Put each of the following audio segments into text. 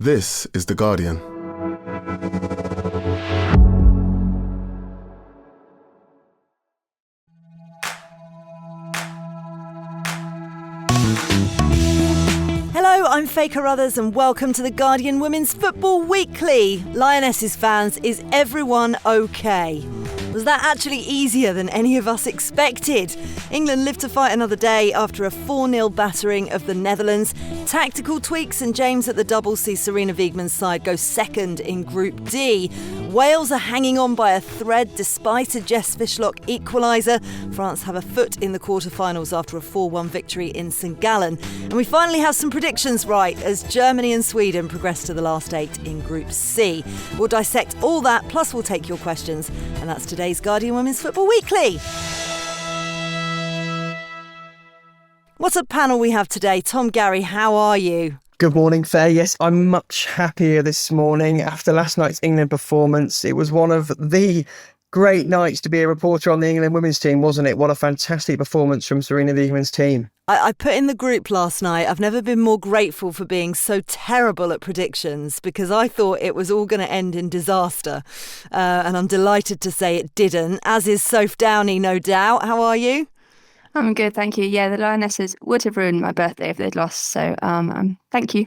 This is The Guardian. Hello, I'm Faye Carruthers and welcome to The Guardian Women's Football Weekly. Lionesses fans, is everyone okay? Was that actually easier than any of us expected? England lived to fight another day after a 4-0 battering of the Netherlands. Tactical tweaks and James at the double see Sarina Wiegman's side go second in Group D. Wales are hanging on by a thread despite a Jess Fishlock equaliser. France have a foot in the quarterfinals after a 4-1 victory in St Gallen. And we finally have some predictions right as Germany and Sweden progress to the last 8 in Group C. We'll dissect all that, plus we'll take your questions. And that's today's Guardian Women's Football Weekly. What a panel we have today. Tom Garry, how are you? Good morning, Faye. Yes, I'm much happier this morning after last night's England performance. It was one of the great nights to be a reporter on the England women's team, wasn't it? What a fantastic performance from Sarina Wiegman's team. I put in the group last night, I've never been more grateful for being so terrible at predictions because I thought it was all going to end in disaster. And I'm delighted to say it didn't, as is Sophie Downey, no doubt. How are you? I'm good, thank you. Yeah, the Lionesses would have ruined my birthday if they'd lost, so thank you.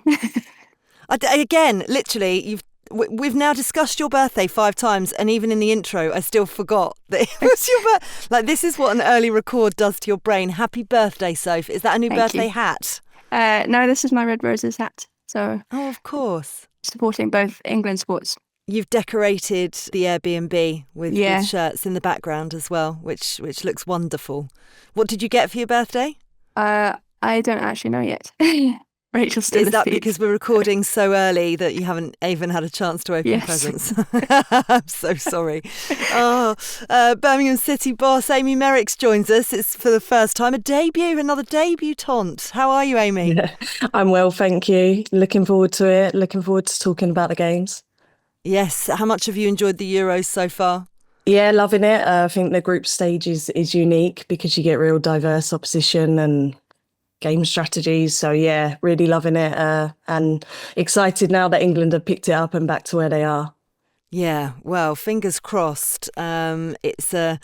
Again, literally, we've now discussed your birthday 5 times, and even in the intro, I still forgot that it was your birthday. Like, this is what an early record does to your brain. Happy birthday, Soph. Is that a new birthday hat? No, this is my Red Roses hat. So, oh, of course. Supporting both England sports. You've decorated the Airbnb with shirts in the background as well, which looks wonderful. What did you get for your birthday? I don't actually know yet. Rachel's still Is that asleep. because we're recording so early that you haven't even had a chance to open presents? I'm so sorry. Birmingham City boss Amy Merricks joins us. It's for the first time another debutante. How are you, Amy? Yeah, I'm well, thank you. Looking forward to it. Looking forward to talking about the games. Yes. How much have you enjoyed the Euros so far? Yeah, loving it. I think the group stage is unique because you get real diverse opposition and game strategies. So yeah, really loving it and excited now that England have picked it up and back to where they are. Yeah, well, fingers crossed. It's a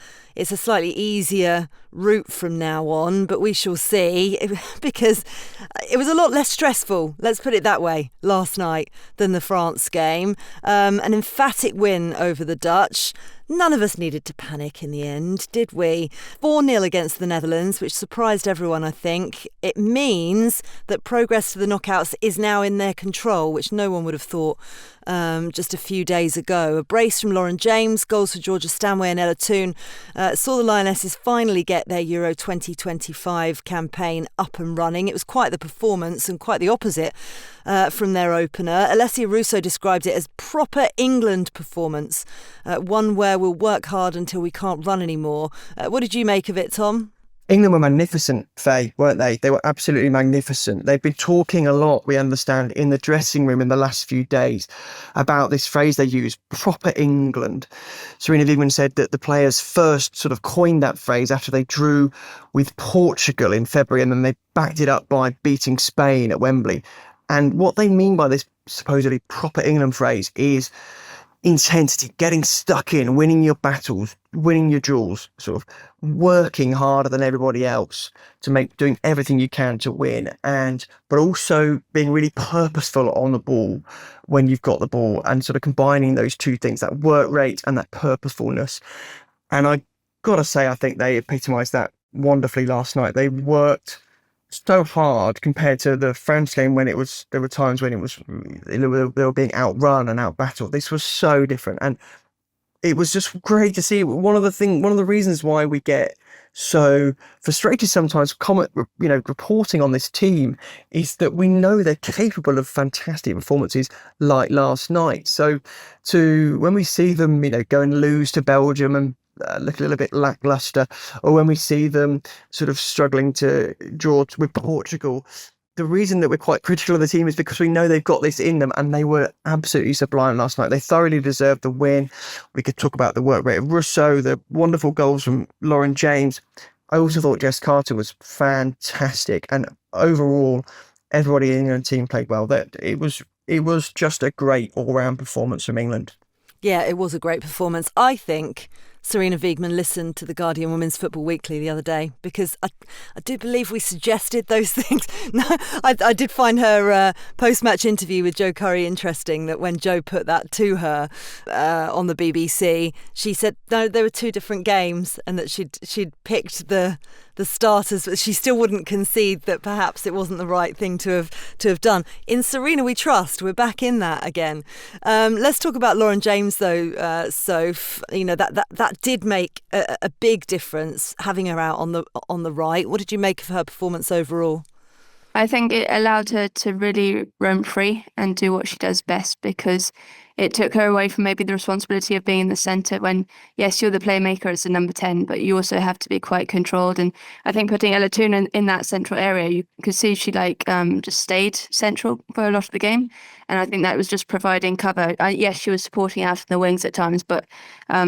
slightly easier route from now on, but we shall see, because it was a lot less stressful, let's put it that way, last night than the France game. An emphatic win over the Dutch. None of us needed to panic in the end, did we? 4-0 against the Netherlands, which surprised everyone, I think. It means that progress to the knockouts is now in their control, which no one would have thought just a few days ago. A brace from Lauren James, goals for Georgia Stanway and Ella Toone saw the Lionesses finally get their Euro 2025 campaign up and running. It was quite the performance and quite the opposite from their opener. Alessia Russo described it as proper England performance, one where we'll work hard until we can't run anymore. What did you make of it, Tom? England were magnificent, Faye, weren't they? They were absolutely magnificent. They've been talking a lot, we understand, in the dressing room in the last few days about this phrase they use, proper England. Sarina Wiegman said that the players first sort of coined that phrase after they drew with Portugal in February, and then they backed it up by beating Spain at Wembley. And what they mean by this supposedly proper England phrase is intensity, getting stuck in, winning your battles, winning your duels, sort of working harder than everybody else doing everything you can to win, but also being really purposeful on the ball when you've got the ball, and sort of combining those two things, that work rate and that purposefulness. And I gotta say, I think they epitomised that wonderfully last night. They worked so hard compared to the France game when there were times when they were being outrun and outbattled. This was so different, and it was just great to see. One of the reasons why we get so frustrated sometimes reporting on this team is that we know they're capable of fantastic performances like last night. So when we see them go and lose to Belgium and look a little bit lackluster, or when we see them sort of struggling to draw with Portugal, the reason that we're quite critical of the team is because we know they've got this in them, and they were absolutely sublime last night. They thoroughly deserved the win. We could talk about the work rate of Russo, the wonderful goals from Lauren James. I also thought Jess Carter was fantastic, and overall, everybody in the team played well. That it was It was just a great all-round performance from England. Yeah, it was a great performance. I think Sarina Wiegman listened to the Guardian Women's Football Weekly the other day, because I do believe we suggested those things. No, I did find her post-match interview with Joe Curry interesting, that when Joe put that to her on the BBC, she said, no, there were two different games, and that she'd picked the starters, but she still wouldn't concede that perhaps it wasn't the right thing to have done. In Sarina we trust. We're back in that again. Let's talk about Lauren James though, Soph. You know, that did make a big difference, having her out on the right. What did you make of her performance overall? I think it allowed her to really roam free and do what she does best, because it took her away from maybe the responsibility of being in the centre, when, yes, you're the playmaker as a number 10, but you also have to be quite controlled. And I think putting Ella Toone in that central area, you could see she just stayed central for a lot of the game. And I think that was just providing cover. Yes, she was supporting out in the wings at times, but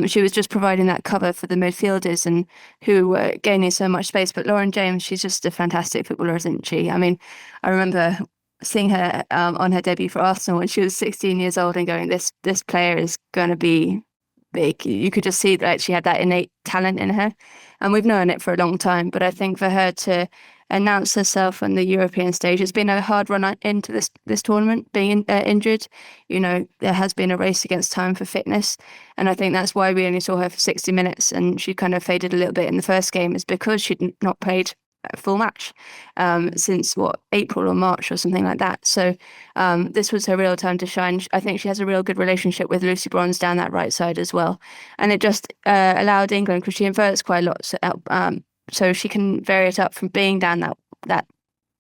she was just providing that cover for the midfielders, and who were gaining so much space. But Lauren James, she's just a fantastic footballer, isn't she? I mean, I remember seeing her on her debut for Arsenal when she was 16 years old and going, this player is going to be big. You could just see that she had that innate talent in her, and we've known it for a long time. But I think for her to announce herself on the European stage, it's been a hard run into this tournament, being injured. You know, there has been a race against time for fitness, and I think that's why we only saw her for 60 minutes, and she kind of faded a little bit in the first game, is because she'd not played a full match since April or March or something like that. So this was her real time to shine. I think she has a real good relationship with Lucy Bronze down that right side as well, and it just allowed England, because she inverts quite a lot, so she can vary it up from being down that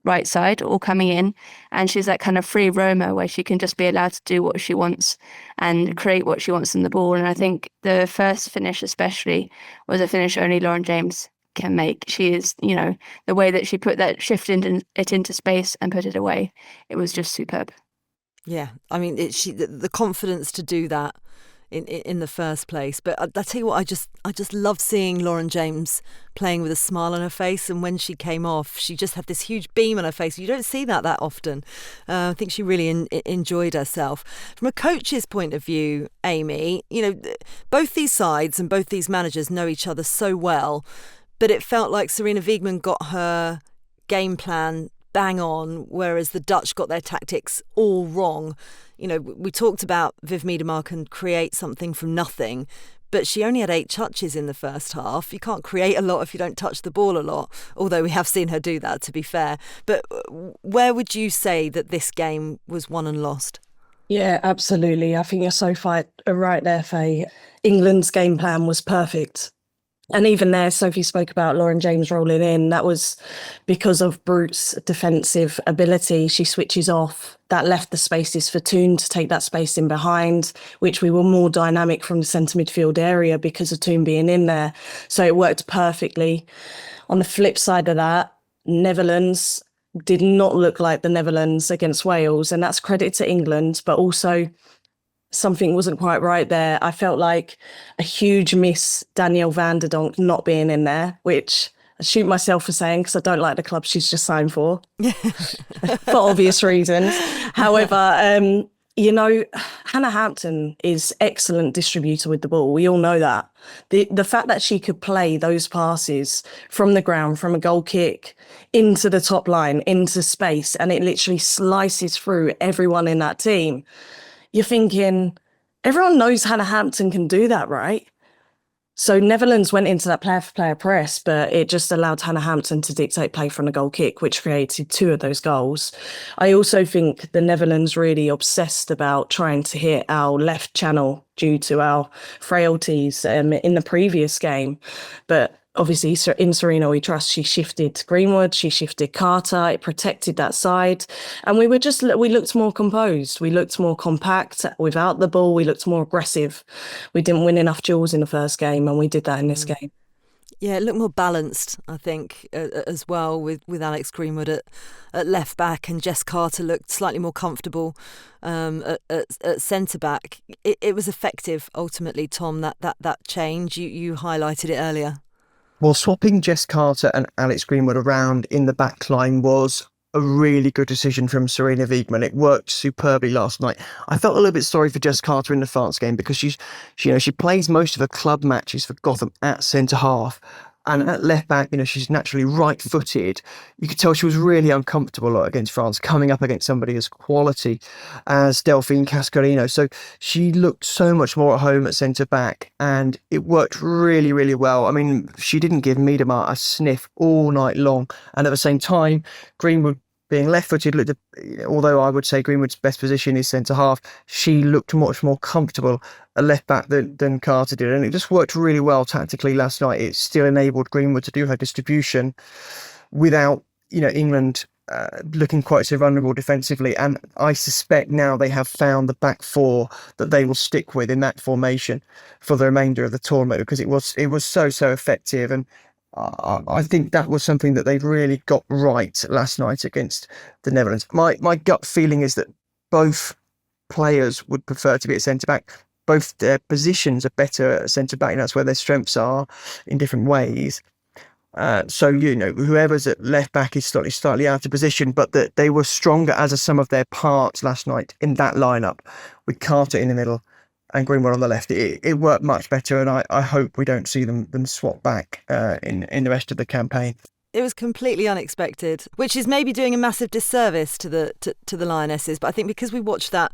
right side or coming in, and she's that kind of free roamer where she can just be allowed to do what she wants and create what she wants in the ball. And I think the first finish especially was a finish only Lauren James can make. She is, you know, the way that she put that shift into space and put it away, it was just superb. Yeah, I mean, the confidence to do that in the first place. But I tell you what, I just love seeing Lauren James playing with a smile on her face, and when she came off, she just had this huge beam on her face. You don't see that often. I think she really enjoyed herself. From a coach's point of view, Amy, you know, both these sides and both these managers know each other so well, but it felt like Sarina Wiegman got her game plan bang on, whereas the Dutch got their tactics all wrong. You know, we talked about Viv Miedema can create something from nothing, but she only had 8 touches in the first half. You can't create a lot if you don't touch the ball a lot, although we have seen her do that, to be fair. But where would you say that this game was won and lost? Yeah, absolutely. I think you're so right there, Faye. England's game plan was perfect. And even there, Sophie spoke about Lauren James rolling in. That was because of Brute's defensive ability. She switches off. That left the spaces for Toone to take that space in behind, which we were more dynamic from the centre midfield area because of Toone being in there. So it worked perfectly. On the flip side of that, Netherlands did not look like the Netherlands against Wales. And that's credit to England, but also something wasn't quite right there. I felt like a huge miss, Danielle van der Donk not being in there, which I shoot myself for saying because I don't like the club she's just signed for obvious reasons. However, you know, Hannah Hampton is excellent distributor with the ball. We all know that. The fact that she could play those passes from the ground, from a goal kick, into the top line, into space, and it literally slices through everyone in that team. You're thinking, everyone knows Hannah Hampton can do that, right? So Netherlands went into that player-for-player press, but it just allowed Hannah Hampton to dictate play from the goal kick, which created 2 of those goals. I also think the Netherlands really obsessed about trying to hit our left channel due to our frailties in the previous game. But obviously, in Sarina we trust, she shifted Greenwood, she shifted Carter, it protected that side. And we looked more composed, we looked more compact without the ball, we looked more aggressive. We didn't win enough duels in the first game, and we did that in this game. Yeah, it looked more balanced, I think, as well, with Alex Greenwood at left back, and Jess Carter looked slightly more comfortable at centre back. It was effective, ultimately, Tom, that change. You highlighted it earlier. Well, swapping Jess Carter and Alex Greenwood around in the back line was a really good decision from Sarina Wiegman. It worked superbly last night. I felt a little bit sorry for Jess Carter in the France game because she plays most of her club matches for Gotham at centre half. And at left back, she's naturally right-footed. You could tell she was really uncomfortable against France, coming up against somebody as quality as Delphine Cascarino. So she looked so much more at home at centre-back, and it worked really, really well. I mean, she didn't give Miedema a sniff all night long. And at the same time, Greenwood, being left-footed, although I would say Greenwood's best position is centre-half, she looked much more comfortable at left-back than Carter did. And it just worked really well tactically last night. It still enabled Greenwood to do her distribution without, England looking quite so vulnerable defensively. And I suspect now they have found the back four that they will stick with in that formation for the remainder of the tournament, because it was so effective. And I think that was something that they've really got right last night against the Netherlands. My gut feeling is that both players would prefer to be at centre-back. Both their positions are better at centre-back, and that's where their strengths are in different ways. So, whoever's at left-back is slightly out of position, but that they were stronger as a sum of their parts last night in that lineup, with Carter in the middle and Greenwood on the left. It worked much better, and I hope we don't see them swap back in the rest of the campaign. It was completely unexpected, which is maybe doing a massive disservice to the Lionesses. But I think because we watched that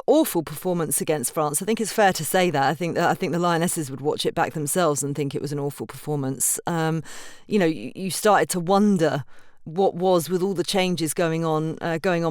awful performance against France, I think it's fair to say that. I think the Lionesses would watch it back themselves and think it was an awful performance. You started to wonder what was with all the changes going on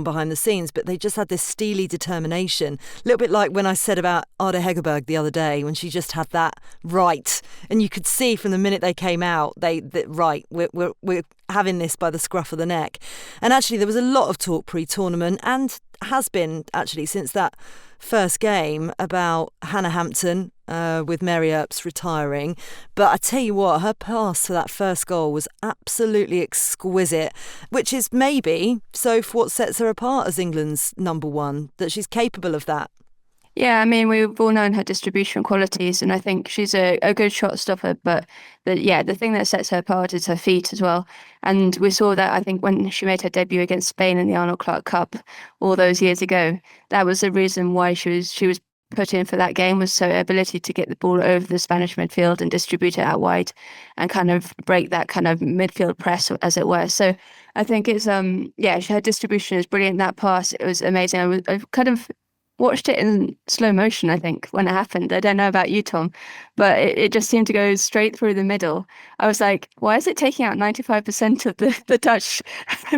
behind the scenes, but they just had this steely determination, a little bit like when I said about Ada Hegerberg the other day, when she just had that right, and you could see from the minute they came out, we're having this by the scruff of the neck. And actually there was a lot of talk pre-tournament, and has been actually since that first game, about Hannah Hampton with Merricks retiring. But I tell you what, her pass for that first goal was absolutely exquisite, which is maybe, Soph, what sets her apart as England's number one, that she's capable of that. Yeah, I mean, we've all known her distribution qualities, and I think she's a good shot stopper. But the thing that sets her apart is her feet as well. And we saw that, I think, when she made her debut against Spain in the Arnold Clark Cup all those years ago. That was the reason why she was put in for that game, was her ability to get the ball over the Spanish midfield and distribute it out wide and kind of break that kind of midfield press, as it were. So I think it's her distribution is brilliant. That pass, it was amazing. I kind of watched it in slow motion, I think, when it happened. I don't know about you, Tom, but it just seemed to go straight through the middle. I was like, why is it taking out 95% of the Dutch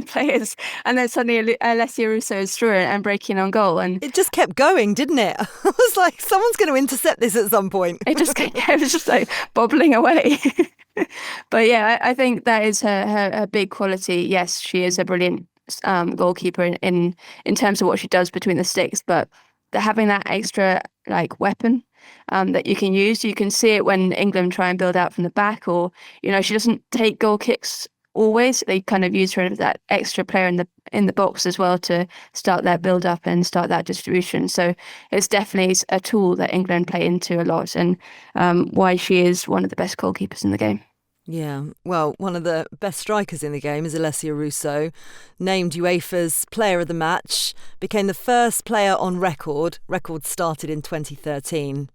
players? And then suddenly Alessia Russo is through it and breaking on goal. And it just kept going, didn't it? I was like, someone's going to intercept this at some point. It was just like bobbling away. But yeah, I think that is her big quality. Yes, she is a brilliant goalkeeper in terms of what she does between the sticks, but having that extra weapon that you can see it when England try and build out from the back, or she doesn't take goal kicks always. They kind of use her as that extra player in the box as well to start that build up and start that distribution. So it's definitely a tool that England play into a lot, and why she is one of the best goalkeepers in the game. Yeah, well, one of the best strikers in the game is Alessia Russo, named UEFA's Player of the Match, became the first player on record started in 2013,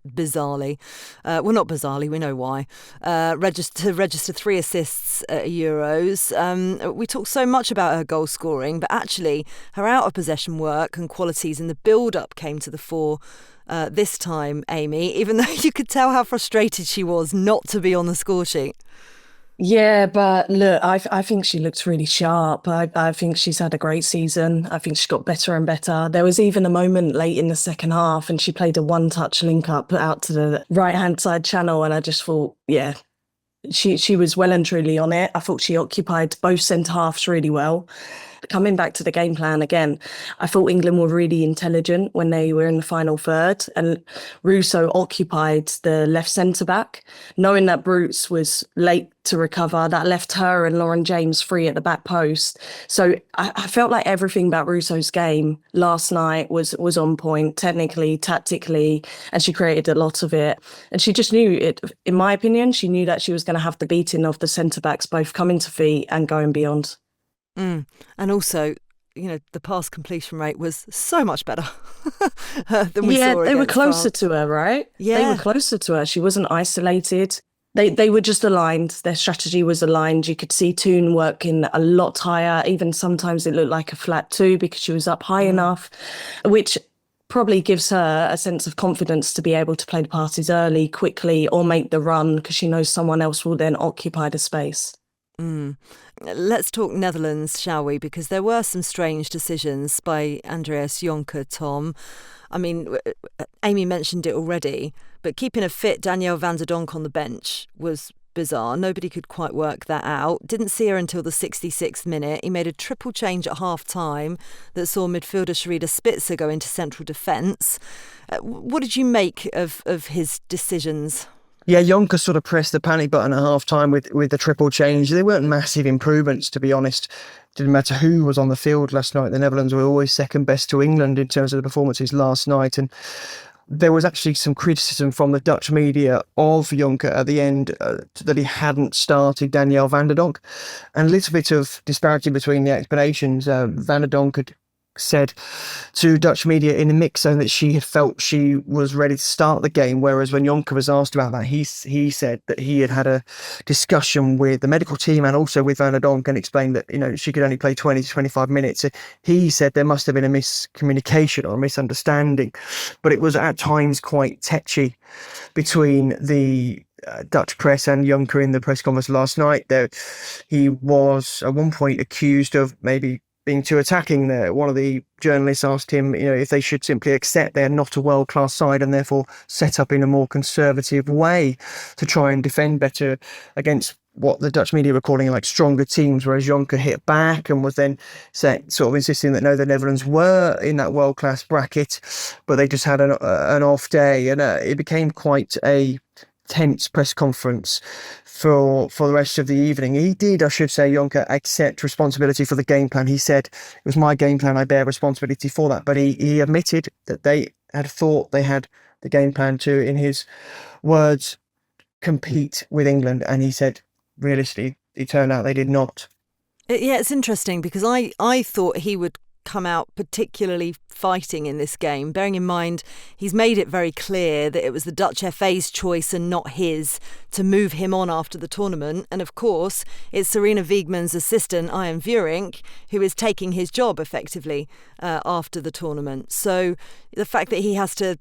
bizarrely. Well, not bizarrely, we know why. Register 3 assists at Euros. We talk so much about her goal scoring, but actually her out-of-possession work and qualities in the build-up came to the fore this time, Amy, even though you could tell how frustrated she was not to be on the score sheet. Yeah, but look, I think she looks really sharp. I think she's had a great season. I think she got better and better. There was even a moment late in the second half and she played a one-touch link-up out to the right-hand side channel, and I just thought, yeah, she was well and truly on it. I thought she occupied both centre-halves really well. Coming back to the game plan again, I thought England were really intelligent when they were in the final third, and Russo occupied the left centre-back. Knowing that Bruce was late to recover, that left her and Lauren James free at the back post. So I felt like everything about Russo's game last night was on point, technically, tactically, and she created a lot of it. And she just knew it, in my opinion, she knew that she was going to have the beating of the centre-backs, both coming to feet and going beyond. And also, the pass completion rate was so much better than we saw. Yeah, they were against closer France. to her, right? Yeah. They were closer to her. She wasn't isolated. They were just aligned. Their strategy was aligned. You could see Toon working a lot higher. Even sometimes it looked like a flat 2 because she was up high enough, which probably gives her a sense of confidence to be able to play the passes early, quickly, or make the run because she knows someone else will then occupy the space. Let's talk Netherlands, shall we? Because there were some strange decisions by Andries Jonker, Tom. I mean, Amy mentioned it already, but keeping a fit Danielle van der Donk on the bench was bizarre. Nobody could quite work that out. Didn't see her until the 66th minute. He made a triple change at half-time that saw midfielder Sherida Spitzer go into central defence. What did you make of his decisions? Yeah, Jonker sort of pressed the panic button at half-time with the triple change. They weren't massive improvements, to be honest. Didn't matter who was on the field last night. The Netherlands were always second best to England in terms of the performances last night. And there was actually some criticism from the Dutch media of Jonker at the end that he hadn't started Danielle van der Donk. And a little bit of disparity between the explanations. Van der Donk had said to Dutch media in the mix zone that she had felt she was ready to start the game, whereas when Jonker was asked about that, he said that he had a discussion with the medical team and also with Van der Donk and explained that she could only play 20 to 25 minutes. He said there must have been a miscommunication or a misunderstanding, but it was at times quite tetchy between the Dutch press and Jonker in the press conference last night. There, he was at one point accused of maybe being too attacking there. One of the journalists asked him, if they should simply accept they're not a world-class side and therefore set up in a more conservative way to try and defend better against what the Dutch media were calling like stronger teams, whereas Jonker hit back and was then sort of insisting that no, the Netherlands were in that world-class bracket, but they just had an off day, and it became quite a tense press conference for the rest of the evening. He did, I should say, Jonker, accept responsibility for the game plan. He said, it was my game plan, I bear responsibility for that. But he admitted that they had thought they had the game plan to, in his words, compete with England. And he said, realistically, it turned out they did not. Yeah, it's interesting because I thought he would come out particularly fighting in this game, bearing in mind he's made it very clear that it was the Dutch FA's choice and not his to move him on after the tournament. And of course, it's Sarina Wiegman's assistant, Ian Vuurink, who is taking his job effectively after the tournament. So the fact that he has to,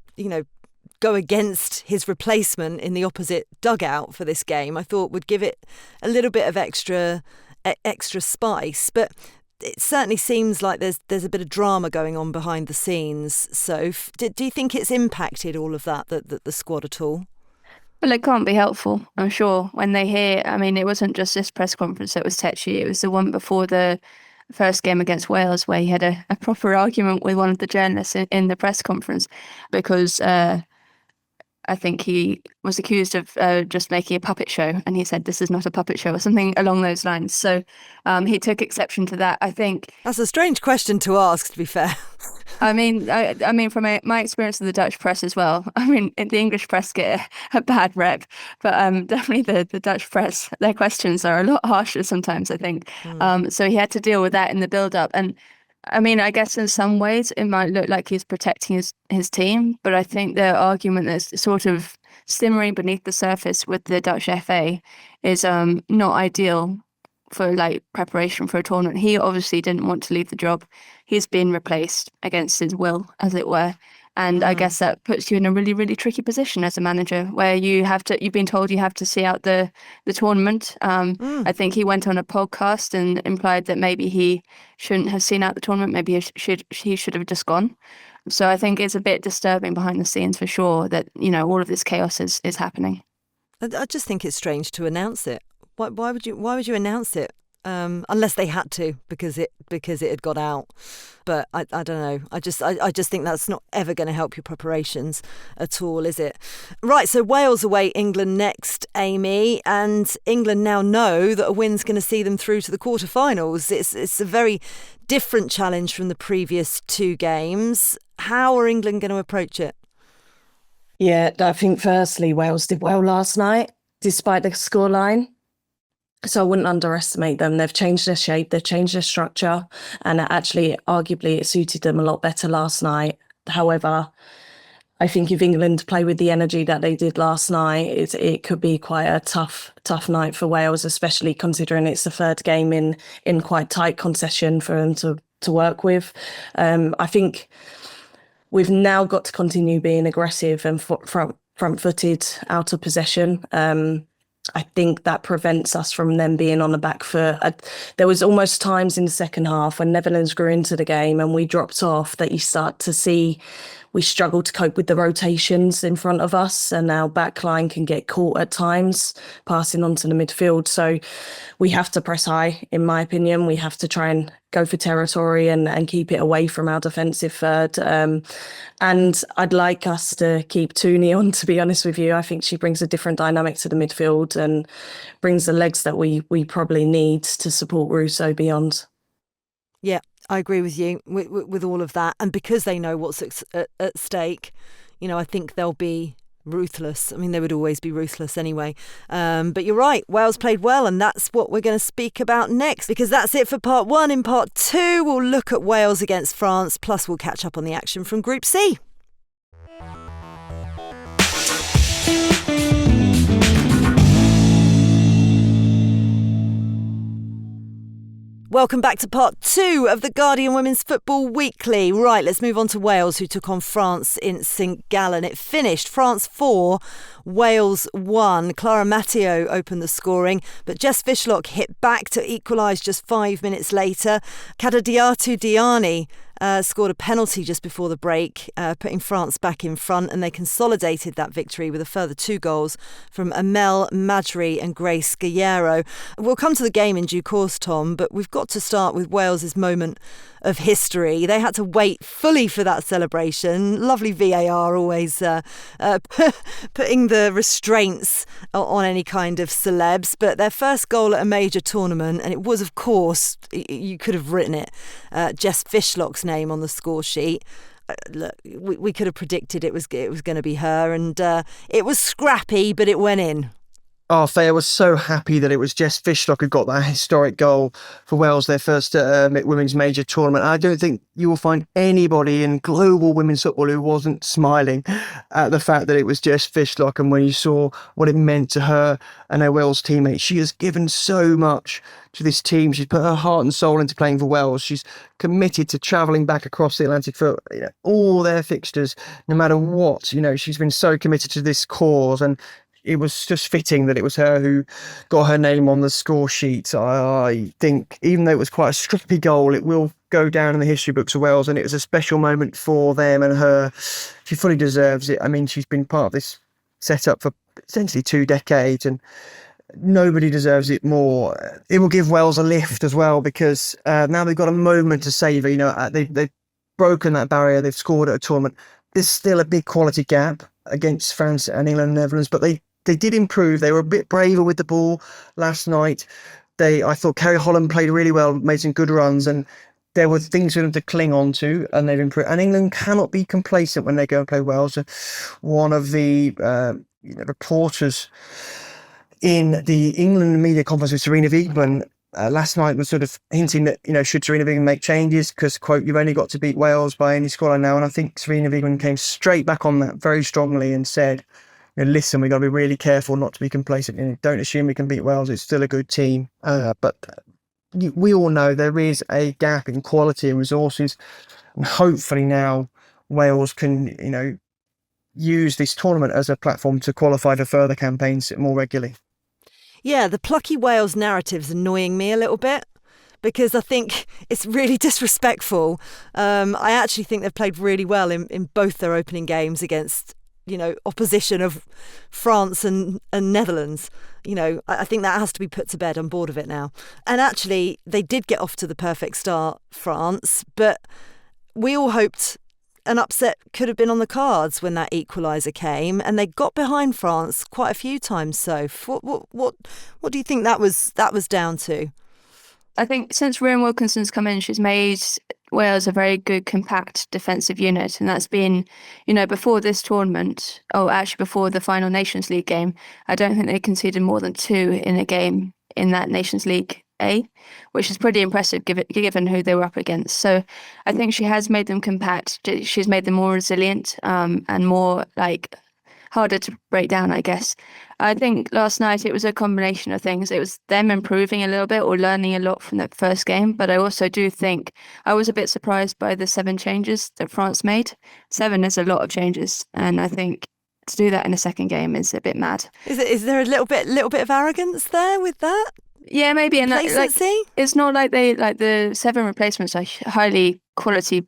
go against his replacement in the opposite dugout for this game, I thought would give it a little bit of extra spice. But it certainly seems like there's a bit of drama going on behind the scenes. So do you think it's impacted all of that, the squad at all? Well, it can't be helpful, I'm sure, when they hear, it wasn't just this press conference that was tetchy, it was the one before the first game against Wales where he had a proper argument with one of the journalists in the press conference because I think he was accused of just making a puppet show, and he said this is not a puppet show or something along those lines. So he took exception to that. I think that's a strange question to ask, to be fair. I mean, from my experience with the Dutch press as well. The English press get a bad rep, but definitely the Dutch press, their questions are a lot harsher sometimes, I think. So he had to deal with that in the build-up, and I guess in some ways it might look like he's protecting his team, but I think the argument that's sort of simmering beneath the surface with the Dutch FA is not ideal for preparation for a tournament. He obviously didn't want to leave the job. He's been replaced against his will, as it were. And I guess that puts you in a really, really tricky position as a manager where you've been told you have to see out the tournament. I think he went on a podcast and implied that maybe he shouldn't have seen out the tournament. Maybe he should have just gone. So I think it's a bit disturbing behind the scenes for sure that, all of this chaos is happening. I just think it's strange to announce it. Why would you announce it? Unless they had to because it had got out. But I don't know. I just think that's not ever going to help your preparations at all, is it? Right, so Wales away England next, Amy, and England now know that a win's going to see them through to the quarterfinals. It's a very different challenge from the previous two games. How are England going to approach it? Yeah, I think firstly Wales did well last night, despite the scoreline. So I wouldn't underestimate them. They've changed their shape, they've changed their structure, and actually, arguably, it suited them a lot better last night. However, I think if England play with the energy that they did last night, it could be quite a tough night for Wales, especially considering it's the third game in quite tight concession for them to work with. I think we've now got to continue being aggressive and front-footed out of possession. I think that prevents us from them being on the back foot. There was almost times in the second half when Netherlands grew into the game and we dropped off that you start to see we struggle to cope with the rotations in front of us, and our back line can get caught at times passing onto the midfield. So we have to press high, in my opinion. We have to try and go for territory and keep it away from our defensive third. And I'd like us to keep Downey on, to be honest with you. I think she brings a different dynamic to the midfield and brings the legs that we probably need to support Russo beyond. Yeah, I agree with you with all of that. And because they know what's at stake, I think they'll be ruthless. I mean, they would always be ruthless anyway. But you're right, Wales played well, and that's what we're going to speak about next, because that's it for part one. In part two, we'll look at Wales against France, plus we'll catch up on the action from Group C. Welcome back to part two of the Guardian Women's Football Weekly. Right, let's move on to Wales, who took on France in St Gallen. It finished France 4, Wales 1. Clara Matteo opened the scoring, but Jess Fishlock hit back to equalise just 5 minutes later. Kadadiatu Downey scored a penalty just before the break, putting France back in front, and they consolidated that victory with a further 2 goals from Amel Madri and Grace Guerrero. We'll come to the game in due course, Tom, but we've got to start with Wales's moment of history. They had to wait fully for that celebration. Lovely VAR always putting the restraints on any kind of celebs, but their first goal at a major tournament, and it was, of course, you could have written it, Jess Fishlock's name on the score sheet. Look, we could have predicted it was going to be her, and it was scrappy, but it went in. Oh, Faye, I was so happy that it was Jess Fishlock who got that historic goal for Wales, their first women's major tournament. I don't think you will find anybody in global women's football who wasn't smiling at the fact that it was Jess Fishlock, and when you saw what it meant to her and her Wales teammates. She has given so much to this team. She's put her heart and soul into playing for Wales. She's committed to travelling back across the Atlantic for all their fixtures, no matter what. She's been so committed to this cause, and it was just fitting that it was her who got her name on the score sheet. I think, even though it was quite a scrappy goal, it will go down in the history books of Wales, and it was a special moment for them and her. She fully deserves it. I mean, she's been part of this setup for essentially 2 decades, and nobody deserves it more. It will give Wales a lift as well, because now they've got a moment to savour. They've broken that barrier. They've scored at a tournament. There's still a big quality gap against France and England and Netherlands, but they did improve. They were a bit braver with the ball last night. I thought Kerry Holland played really well, made some good runs, and there were things for them to cling on to, and they've improved. And England cannot be complacent when they go and play Wales. One of the reporters in the England media conference with Sarina Wiegman last night was sort of hinting that, should Sarina Wiegman make changes? Because, quote, you've only got to beat Wales by any scoreline now. And I think Sarina Wiegman came straight back on that very strongly and said, listen, we've got to be really careful not to be complacent. Don't assume we can beat Wales. It's still a good team. But we all know there is a gap in quality and resources. And hopefully now Wales can, use this tournament as a platform to qualify for further campaigns more regularly. Yeah, the plucky Wales narrative's annoying me a little bit, because I think it's really disrespectful. I actually think they've played really well in both their opening games against, opposition of France and Netherlands. I think that has to be put to bed. I'm bored of it now. And actually, they did get off to the perfect start, France, but we all hoped an upset could have been on the cards when that equaliser came, and they got behind France quite a few times. So, what do you think that was down to? I think since Rhian Wilkinson's come in, she's made Wales a very good, compact defensive unit. And that's been, before this tournament, before the final Nations League game, I don't think they conceded more than 2 in a game in that Nations League A, which is pretty impressive given who they were up against. So I think she has made them compact. She's made them more resilient and more like harder to break down, I guess. I think last night it was a combination of things. It was them improving a little bit or learning a lot from that first game. But I also do think I was a bit surprised by the 7 changes that France made. 7 is a lot of changes. And I think to do that in a second game is a bit mad. Is there a little bit of arrogance there with that? Yeah, maybe. And it's not like the 7 replacements are highly quality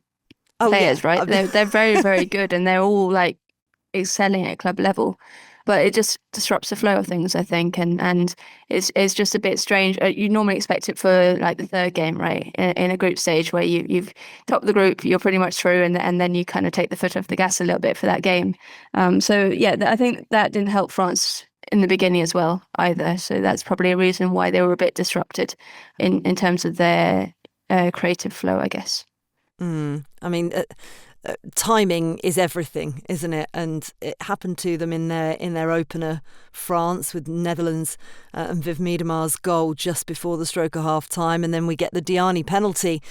players, right? They're very, very good, and they're all like excelling at club level. But it just disrupts the flow of things, I think, and it's just a bit strange. You normally expect it for like the third game, right? In a group stage where you've topped the group, you're pretty much through, and then you kind of take the foot off the gas a little bit for that game. So yeah, I think that didn't help France in the beginning as well either. So that's probably a reason why they were a bit disrupted in terms of their creative flow, I guess. I mean, timing is everything, isn't it? And it happened to them in their opener, France, with Netherlands and Viv Miedemar's goal just before the stroke of half time, and then we get the Downey penalty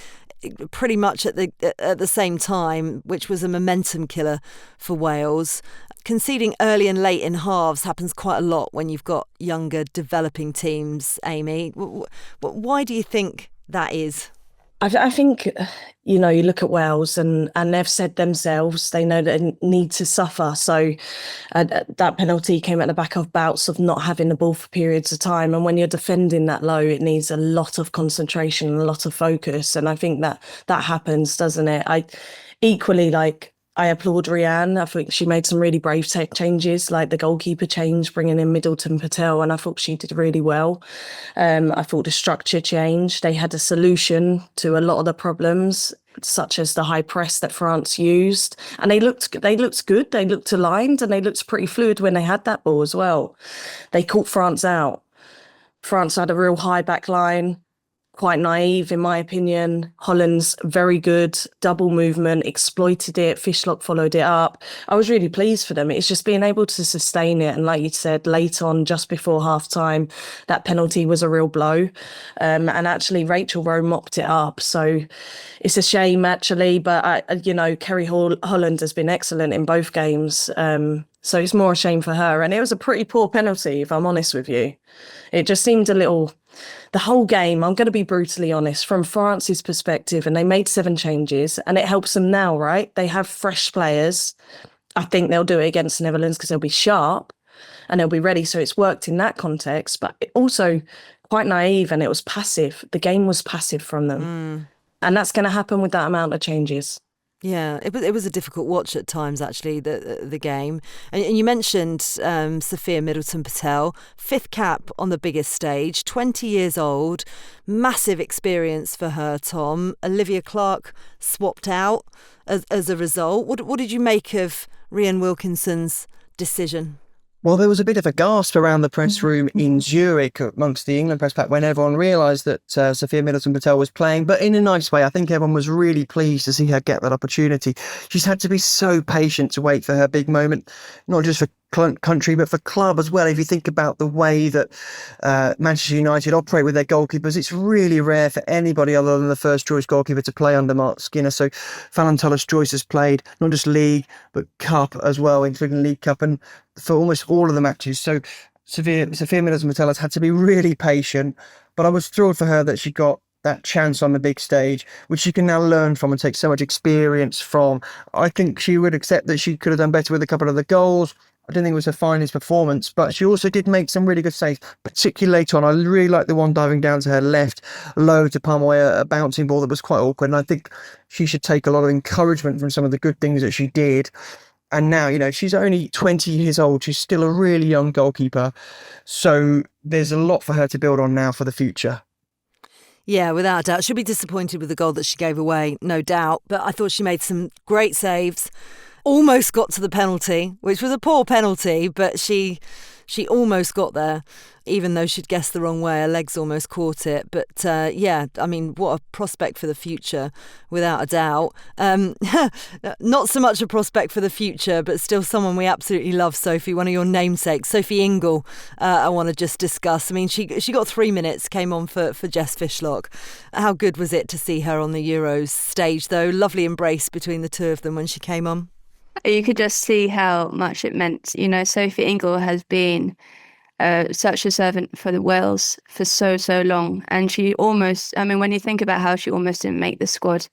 pretty much at the same time, which was a momentum killer for Wales. Conceding early and late in halves happens quite a lot when you've got younger developing teams, Amy. Why do you think that is? I think, you look at Wales and they've said themselves, they know they need to suffer. So that penalty came at the back of bouts of not having the ball for periods of time. And when you're defending that low, it needs a lot of concentration and a lot of focus. And I think that happens, doesn't it? I applaud Rhian. I think she made some really brave changes, like the goalkeeper change, bringing in Middleton-Patel, and I thought she did really well. I thought the structure change. They had a solution to a lot of the problems, such as the high press that France used, and they looked good. They looked aligned, and they looked pretty fluid when they had that ball as well. They caught France out. France had a real high back line. Quite naive, in my opinion. Holland's very good, double movement, exploited it. Fishlock followed it up. I was really pleased for them. It's just being able to sustain it. And like you said, late on, just before half time, that penalty was a real blow. And actually, Rachel Rowe mopped it up. So it's a shame, actually. But, Kerry Holland has been excellent in both games. So it's more a shame for her. And it was a pretty poor penalty, if I'm honest with you. It just seemed a little... The whole game, I'm going to be brutally honest, from France's perspective, and they made 7 changes, and it helps them now, right? They have fresh players. I think they'll do it against the Netherlands because they'll be sharp and they'll be ready. So it's worked in that context, but it also quite naive, and it was passive. The game was passive from them. And that's going to happen with that amount of changes. Yeah, it was a difficult watch at times, actually, the game. And you mentioned Safia Middleton-Patel, 5th cap on the biggest stage, 20 years old, massive experience for her, Tom. Olivia Clark swapped out as a result. What did you make of Rhian Wilkinson's decision? Well, there was a bit of a gasp around the press room in Zurich amongst the England press pack when everyone realised that Safia Middleton-Patel was playing, but in a nice way. I think everyone was really pleased to see her get that opportunity. She's had to be so patient to wait for her big moment, not just for country but for club as well. If you think about the way that Manchester United operate with their goalkeepers, it's really rare for anybody other than the first choice goalkeeper to play under Mark Skinner. So Fallon Tullis-Joyce has played not just league but cup as well, including League Cup, and for almost all of the matches. So Safia Middleton-Patel has had to be really patient, but I was thrilled for her that she got that chance on the big stage, which she can now learn from and take so much experience from. I think she would accept that she could have done better with a couple of the goals. I don't think it was her finest performance, but she also did make some really good saves, particularly late on. I really liked the one diving down to her left, low to palm away a bouncing ball that was quite awkward. And I think she should take a lot of encouragement from some of the good things that she did. And now, she's only 20 years old. She's still a really young goalkeeper. So there's a lot for her to build on now for the future. Yeah, without a doubt. She'll be disappointed with the goal that she gave away, no doubt. But I thought she made some great saves. Almost got to the penalty, which was a poor penalty, but she she almost got there, even though she'd guessed the wrong way. Her legs almost caught it. But yeah, I mean, what a prospect for the future, without a doubt. Not so much a prospect for the future, but still someone we absolutely love, Sophie, one of your namesakes, Sophie Ingle, I want to just discuss. I mean, she got 3 minutes, came on for Jess Fishlock. How good was it to see her on the Euros stage, though? Lovely embrace between the two of them when she came on. You could just see how much it meant. You know, Sophie Ingle has been such a servant for the Wales for so long. And she almost, I mean, when you think about how she almost didn't make the squad,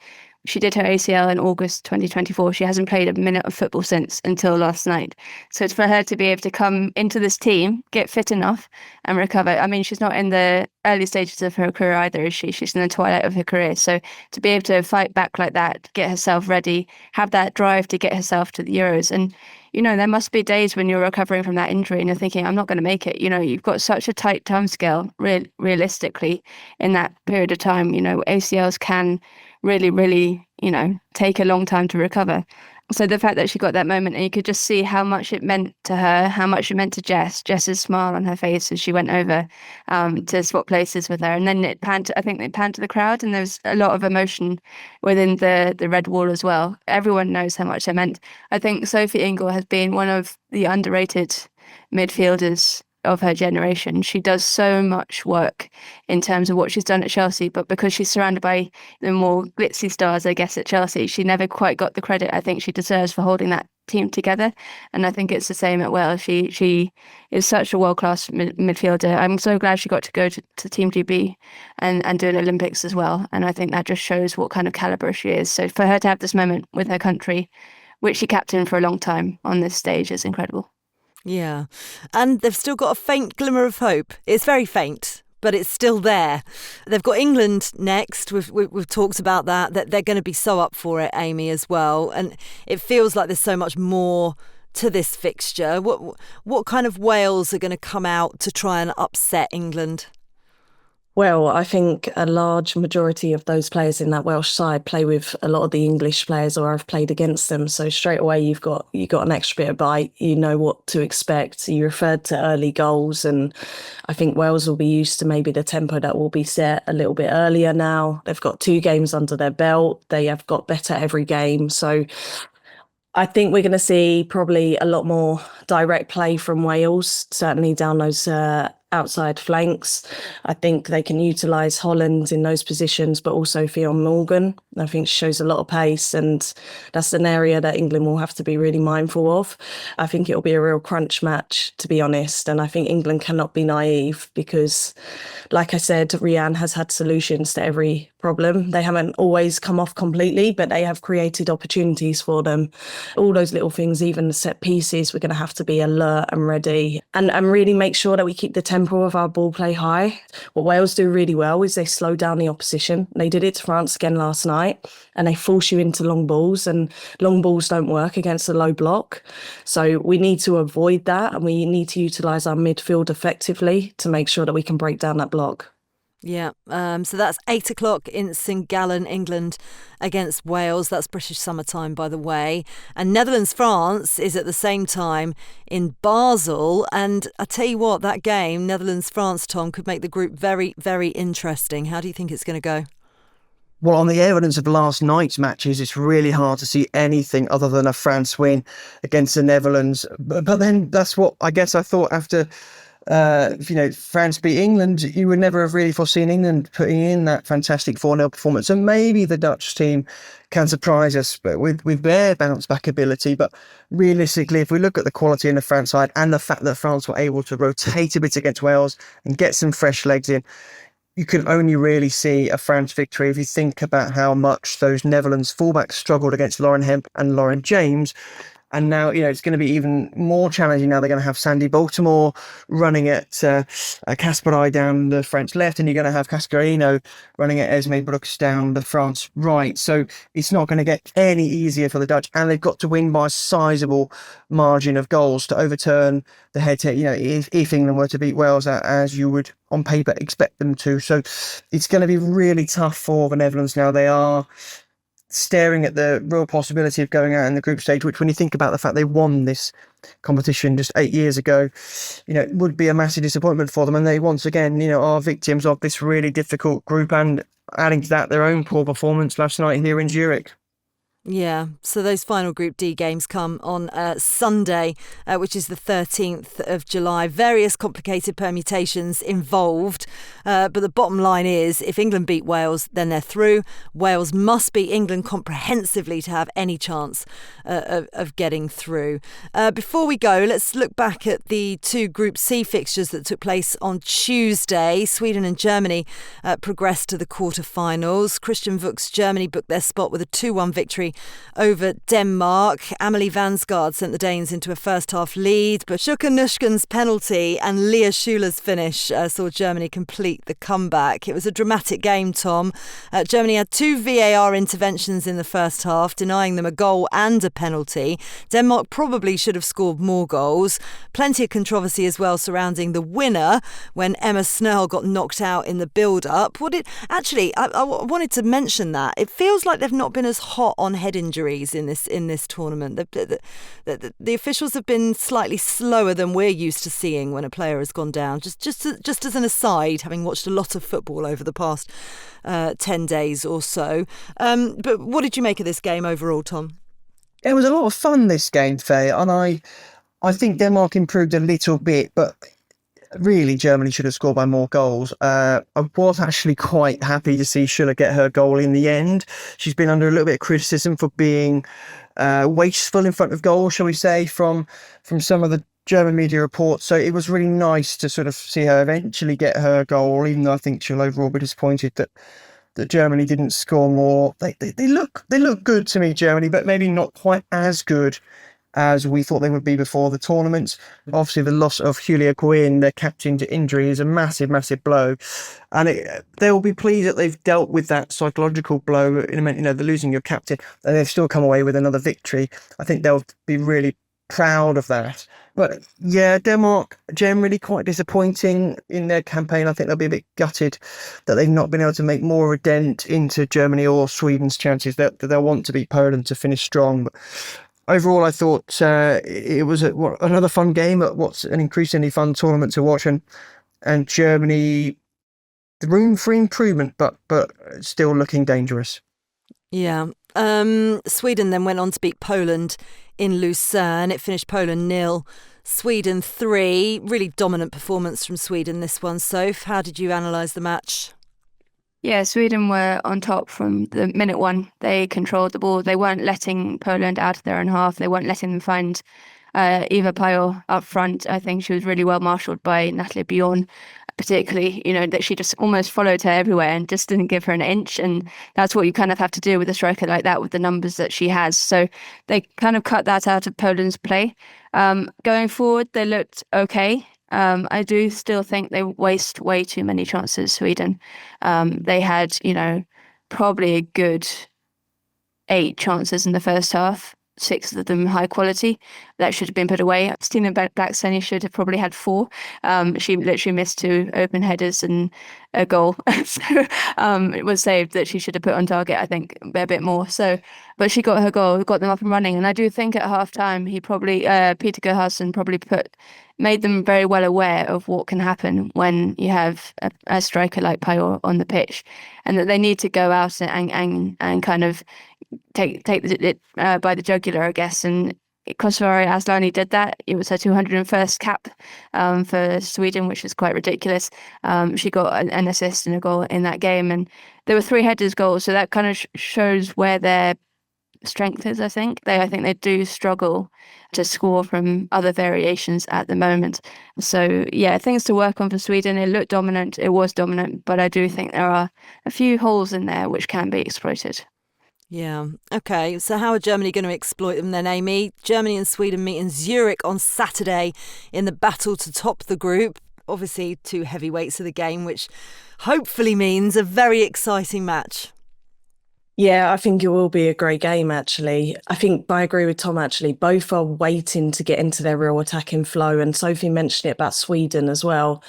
she did her ACL in August 2024. She hasn't played a minute of football since until last night. So it's for her to be able to come into this team, get fit enough and recover. I mean, she's not in the early stages of her career either, is she? She's in the twilight of her career. So to be able to fight back like that, get herself ready, have that drive to get herself to the Euros. And, you know, there must be days when you're recovering from that injury and you're thinking, I'm not going to make it. You know, you've got such a tight timescale, realistically, in that period of time. You know, ACLs can really, you know, take a long time to recover. So the fact that she got that moment, and you could just see how much it meant to her, how much it meant to Jess's smile on her face as she went over to swap places with her. And then it panned to the crowd, and there was a lot of emotion within the red wall as well. Everyone knows how much it meant. I think Sophie Ingle has been one of the underrated midfielders of her generation. She does so much work in terms of what she's done at Chelsea, but because she's surrounded by the more glitzy stars, I guess, at Chelsea, she never quite got the credit I think she deserves for holding that team together. And I think it's the same at Wales. She is such a world-class midfielder. I'm so glad she got to go to Team GB and do an Olympics as well. And I think that just shows what kind of calibre she is. So for her to have this moment with her country, which she captained for a long time on this stage, is incredible. Yeah, and they've still got a faint glimmer of hope. It's very faint, but it's still there. They've got England next. We've talked about that they're going to be so up for it, Amy, as well. And it feels like there's so much more to this fixture. What kind of Wales are going to come out to try and upset England? Well, I think a large majority of those players in that Welsh side play with a lot of the English players or have played against them. So straight away, you've got an extra bit of bite. You know what to expect. You referred to early goals, and I think Wales will be used to maybe the tempo that will be set a little bit earlier now. They've got 2 games under their belt. They have got better every game. So I think we're going to see probably a lot more direct play from Wales, certainly down those outside flanks. I think they can utilise Holland in those positions, but also Fionn Morgan. I think she shows a lot of pace, and that's an area that England will have to be really mindful of. I think it'll be a real crunch match, to be honest, and I think England cannot be naive because, like I said, Rhian has had solutions to every problem. They haven't always come off completely, but they have created opportunities for them. All those little things, even the set pieces, we're going to have to be alert and ready and really make sure that we keep the tempo of our ball play high. What Wales do really well is they slow down the opposition. They did it to France again last night, and they force you into long balls, and long balls don't work against a low block. So we need to avoid that, and we need to utilise our midfield effectively to make sure that we can break down that block. Yeah, so that's 8 o'clock in St Gallen, England against Wales. That's British summertime, by the way. And Netherlands-France is at the same time in Basel. And I tell you what, that game, Netherlands-France, Tom, could make the group very, very interesting. How do you think it's going to go? Well, on the evidence of last night's matches, it's really hard to see anything other than a France win against the Netherlands. But then that's what I guess I thought after France beat England. You would never have really foreseen England putting in that fantastic 4-0 performance. And maybe the Dutch team can surprise us with their bounce back ability. But realistically, if we look at the quality in the France side and the fact that France were able to rotate a bit against Wales and get some fresh legs in, you can only really see a France victory if you think about how much those Netherlands fullbacks struggled against Lauren Hemp and Lauren James. And now, it's going to be even more challenging. Now they're going to have Sandy Baltimore running at Kasparai down the French left, and you're going to have Cascarino running at Esme Brooks down the France right. So it's not going to get any easier for the Dutch, and they've got to win by a sizable margin of goals to overturn the head-to-head. If England were to beat Wales, as you would on paper expect them to. So it's going to be really tough for the Netherlands now. They are staring at the real possibility of going out in the group stage, which when you think about the fact they won this competition just 8 years ago, it would be a massive disappointment for them. And they once again, are victims of this really difficult group, and adding to that their own poor performance last night here in Zurich. Yeah, so those final Group D games come on Sunday, which is the 13th of July. Various complicated permutations involved, but the bottom line is if England beat Wales, then they're through. Wales must beat England comprehensively to have any chance of getting through. Before we go, let's look back at the two Group C fixtures that took place on Tuesday. Sweden and Germany progressed to the quarterfinals. Christian Vuk's Germany booked their spot with a 2-1 victory over Denmark. Amelie Vansgaard sent the Danes into a first-half lead, but Shuka Nushkin's penalty and Leah Schuler's finish saw Germany complete the comeback. It was a dramatic game, Tom. Germany had 2 VAR interventions in the first half, denying them a goal and a penalty. Denmark probably should have scored more goals. Plenty of controversy as well surrounding the winner when Emma Snell got knocked out in the build-up. I wanted to mention that. It feels like they've not been as hot on head injuries in this tournament. The officials have been slightly slower than we're used to seeing when a player has gone down. Just as an aside, having watched a lot of football over the past 10 days or so. But what did you make of this game overall, Tom? It was a lot of fun, this game, Faye, and I think Denmark improved a little bit, but really Germany should have scored by more goals. I was actually quite happy to see Schuler get her goal in the end. She's been under a little bit of criticism for being wasteful in front of goal, shall we say, from some of the German media reports. So it was really nice to sort of see her eventually get her goal, even though I think she'll overall be disappointed that Germany didn't score more. They look good to me, Germany, but maybe not quite as good as we thought they would be before the tournament. Obviously, the loss of Julia Quinn, their captain, to injury is a massive, massive blow. And they will be pleased that they've dealt with that psychological blow, the losing your captain, and they've still come away with another victory. I think they'll be really proud of that. But yeah, Denmark generally quite disappointing in their campaign. I think they'll be a bit gutted that they've not been able to make more of a dent into Germany or Sweden's chances. They'll want to beat Poland to finish strong. But overall, I thought it was another fun game at what's an increasingly fun tournament to watch, and Germany, the room for improvement, but still looking dangerous. Yeah. Sweden then went on to beat Poland in Lucerne. It finished Poland 0, Sweden 3. Really dominant performance from Sweden, this one. Soph, how did you analyse the match? Yeah, Sweden were on top from the minute one. They controlled the ball. They weren't letting Poland out of their own half. They weren't letting them find Eva Pajor up front. I think she was really well marshalled by Natalie Bjorn, particularly, that she just almost followed her everywhere and just didn't give her an inch. And that's what you kind of have to do with a striker like that, with the numbers that she has. So they kind of cut that out of Poland's play. Going forward, they looked okay. I do still think they waste way too many chances, Sweden. They had, probably a good 8 chances in the first half, 6 of them high quality. That should have been put away. Stina Blackstenius should have probably had 4. She literally missed 2 open headers and a goal. So it was saved that she should have put on target, I think, a bit more. So, but she got her goal, got them up and running. And I do think at half time, he probably, Peter Gerhardsen probably made them very well aware of what can happen when you have a striker like Pajor on the pitch, and that they need to go out and kind of take it by the jugular, I guess. And Kosovare Asllani did that. It was her 201st cap for Sweden, which is quite ridiculous. She got an assist and a goal in that game, and there were 3 headers goals, so that kind of shows where their strength is. I think they do struggle to score from other variations at the moment. So yeah, things to work on for Sweden. It looked dominant, it was dominant, but I do think there are a few holes in there which can be exploited. Yeah. Okay. So how are Germany going to exploit them then, Amy? Germany and Sweden meet in Zurich on Saturday in the battle to top the group. Obviously 2 heavyweights of the game, which hopefully means a very exciting match. Yeah, I think it will be a great game, actually. I think I agree with Tom, actually. Both are waiting to get into their real attacking flow. And Sophie mentioned it about Sweden as well.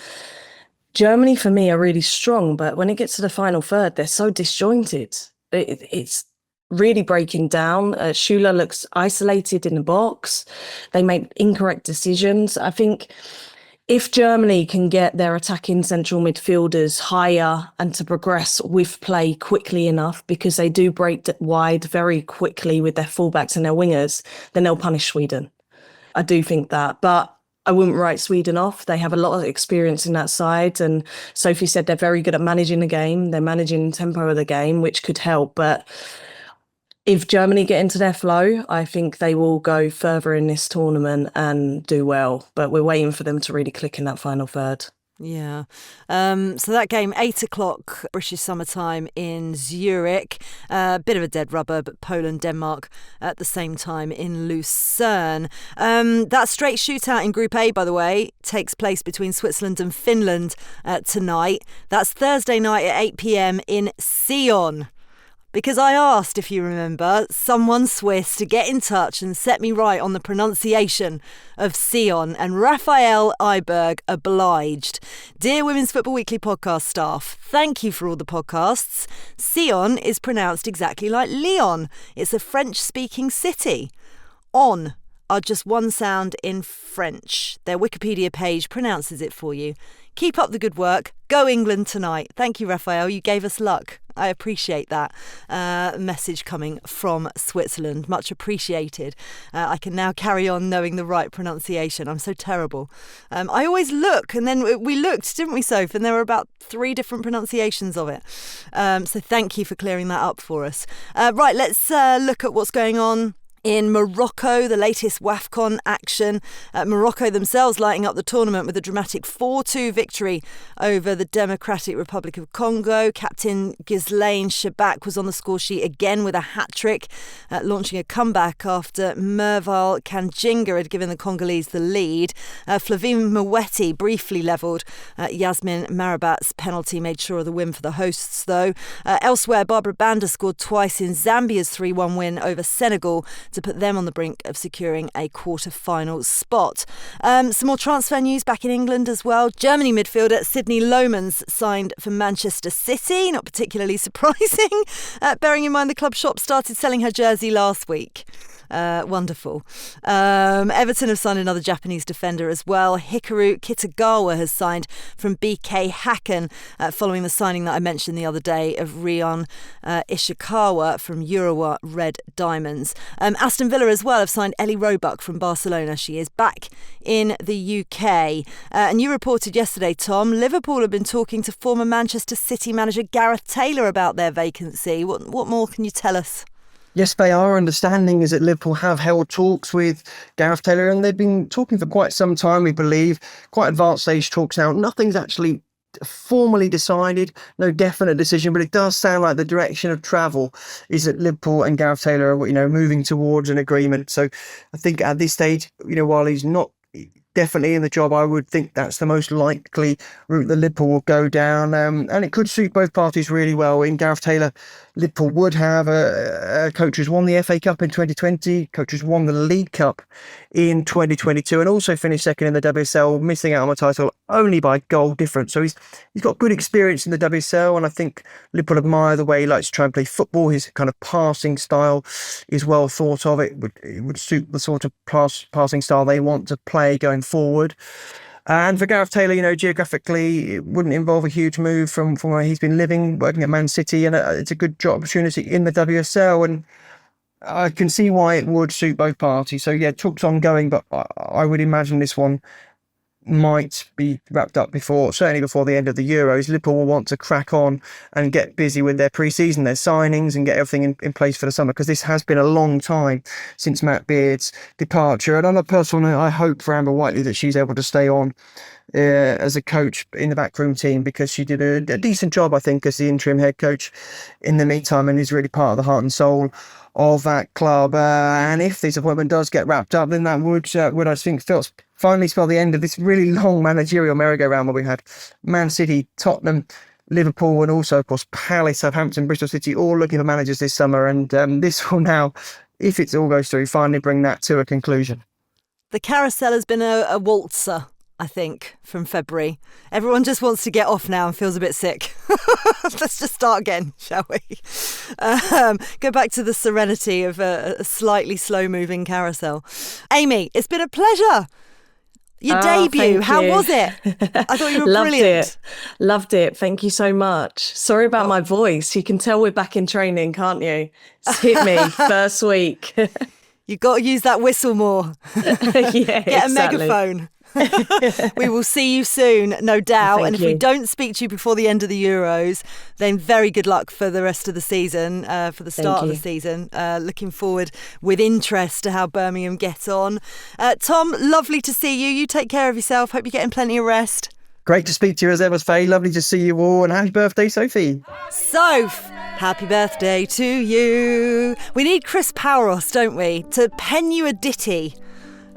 Germany, for me, are really strong, but when it gets to the final third, they're so disjointed. It's really breaking down. Schüller looks isolated in the box. They make incorrect decisions. I think if Germany can get their attacking central midfielders higher and to progress with play quickly enough, because they do break wide very quickly with their fullbacks and their wingers, then they'll punish Sweden. I do think that. But I wouldn't write Sweden off. They have a lot of experience in that side. And Sophie said they're very good at managing the game. They're managing the tempo of the game, which could help. But if Germany get into their flow, I think they will go further in this tournament and do well. But we're waiting for them to really click in that final third. Yeah. So that game, 8:00 British summertime in Zurich. Bit of a dead rubber, but Poland, Denmark at the same time in Lucerne. That straight shootout in Group A, by the way, takes place between Switzerland and Finland tonight. That's Thursday night at 8 p.m. in Sion. Because I asked, if you remember, someone Swiss to get in touch and set me right on the pronunciation of Sion, and Raphael Iberg obliged. Dear Women's Football Weekly podcast staff, thank you for all the podcasts. Sion is pronounced exactly like Lyon. It's a French-speaking city. On are just one sound in French. Their Wikipedia page pronounces it for you. Keep up the good work. Go England tonight. Thank you, Raphael. You gave us luck. I appreciate that message coming from Switzerland. Much appreciated. I can now carry on knowing the right pronunciation. I'm so terrible. I always look, and then we looked, didn't we, Soph? And there were about 3 different pronunciations of it. So thank you for clearing that up for us. Right, let's look at what's going on in Morocco, the latest WAFCON action. Morocco themselves lighting up the tournament with a dramatic 4-2 victory over the Democratic Republic of Congo. Captain Ghislaine Shabak was on the score sheet again with a hat-trick, launching a comeback after Merval Kanjinga had given the Congolese the lead. Flavine Mouetti briefly levelled. Yasmin Marabat's penalty made sure of the win for the hosts, though. Elsewhere, Barbara Banda scored twice in Zambia's 3-1 win over Senegal to put them on the brink of securing a quarter-final spot. Some more transfer news back in England as well. Germany midfielder Sydney Lomans signed for Manchester City. Not particularly surprising, bearing in mind the club shop started selling her jersey last week. Wonderful. Everton have signed another Japanese defender as well. Hikaru Kitagawa has signed from BK Häcken following the signing that I mentioned the other day of Rhian Ishikawa from Urawa Red Diamonds. Aston Villa as well have signed Ellie Roebuck from Barcelona. She is back in the UK. And you reported yesterday, Tom, Liverpool have been talking to former Manchester City manager Gareth Taylor about their vacancy. What more can you tell us? Yes, our understanding is that Liverpool have held talks with Gareth Taylor, and they've been talking for quite some time, we believe. Quite advanced stage talks now. Nothing's actually formally decided, no definite decision, but it does sound like the direction of travel is that Liverpool and Gareth Taylor are, moving towards an agreement. So I think at this stage, while he's not definitely in the job, I would think that's the most likely route that Liverpool will go down, and it could suit both parties really well. In Gareth Taylor, Liverpool would have a coach who's won the FA Cup in 2020, coach who's won the League Cup in 2022, and also finished second in the WSL, missing out on the title only by goal difference. So he's got good experience in the WSL, and I think Liverpool admire the way he likes to try and play football. His kind of passing style is well thought of. It would suit the sort of passing style they want to play going forward. And for Gareth Taylor, geographically, it wouldn't involve a huge move from where he's been living, working at Man City, and it's a good job opportunity in the WSL, and I can see why it would suit both parties. So yeah, talks ongoing, but I would imagine this one might be wrapped up certainly before the end of the Euros. Liverpool will want to crack on and get busy with their pre-season, their signings, and get everything in place for the summer, because this has been a long time since Matt Beard's departure. And on a personal note, I hope for Amber Whiteley that she's able to stay on as a coach in the backroom team, because she did a decent job, I think, as the interim head coach in the meantime, and is really part of the heart and soul of that club. And if this appointment does get wrapped up, then that would I think finally spell the end of this really long managerial merry-go-round where we had Man City, Tottenham, Liverpool, and also, of course, Palace, Hampton, Bristol City, all looking for managers this summer. And this will now, if it all goes through, finally bring that to a conclusion. The carousel has been a waltzer. I think, from February. Everyone just wants to get off now and feels a bit sick. Let's just start again, shall we? Go back to the serenity of a slightly slow-moving carousel. Amy, it's been a pleasure. Your debut, how was it? I thought you were brilliant. Loved it. Thank you so much. Sorry about my voice. You can tell we're back in training, can't you? It's hit me first week. You've got to use that whistle more. Yeah, Get a megaphone. We will see you soon, no doubt. Thank and if you. we don't speak to you before the end of the Euros, then very good luck for the rest of the season, for the start of the season. Looking forward with interest to how Birmingham get on. Tom, lovely to see you. You take care of yourself. Hope you're getting plenty of rest. Great to speak to you as ever, Faye. Lovely to see you all. And happy birthday, Sophie. Soph, happy birthday to you. We need Chris Powros, don't we, to pen you a ditty.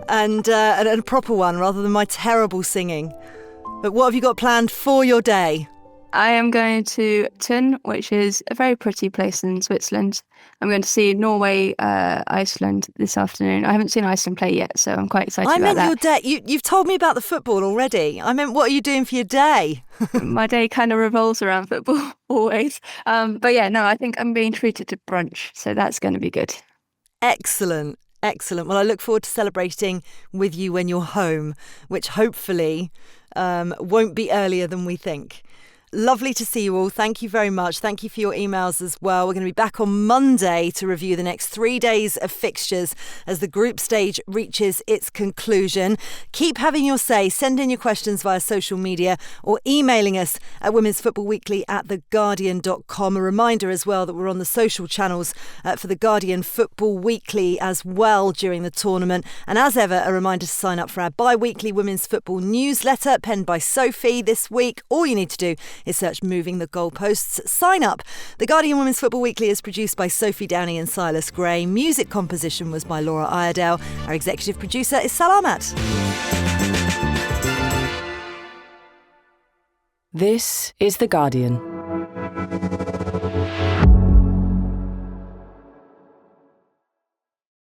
And a proper one rather than my terrible singing. But what have you got planned for your day? I am going to Thun, which is a very pretty place in Switzerland. I'm going to see Norway, Iceland this afternoon. I haven't seen Iceland play yet, so I'm quite excited about that. I meant your day. You've told me about the football already. I meant, what are you doing for your day? My day kind of revolves around football, always. But yeah, no, I think I'm being treated to brunch, so that's going to be good. Excellent. Excellent. Well, I look forward to celebrating with you when you're home, which hopefully won't be earlier than we think. Lovely to see you all. Thank you very much. Thank you for your emails as well. We're going to be back on Monday to review the next 3 days of fixtures as the group stage reaches its conclusion. Keep having your say. Send in your questions via social media or emailing us at womensfootballweekly@theguardian.com. A reminder as well that we're on the social channels for the Guardian Football Weekly as well during the tournament. And as ever, a reminder to sign up for our bi-weekly women's football newsletter penned by Sophie this week. All you need to do is search Moving the Goalposts. Sign up. The Guardian Women's Football Weekly is produced by Sophie Downey and Silas Gray. Music composition was by Laura Iredale. Our executive producer is Salamat. This is The Guardian.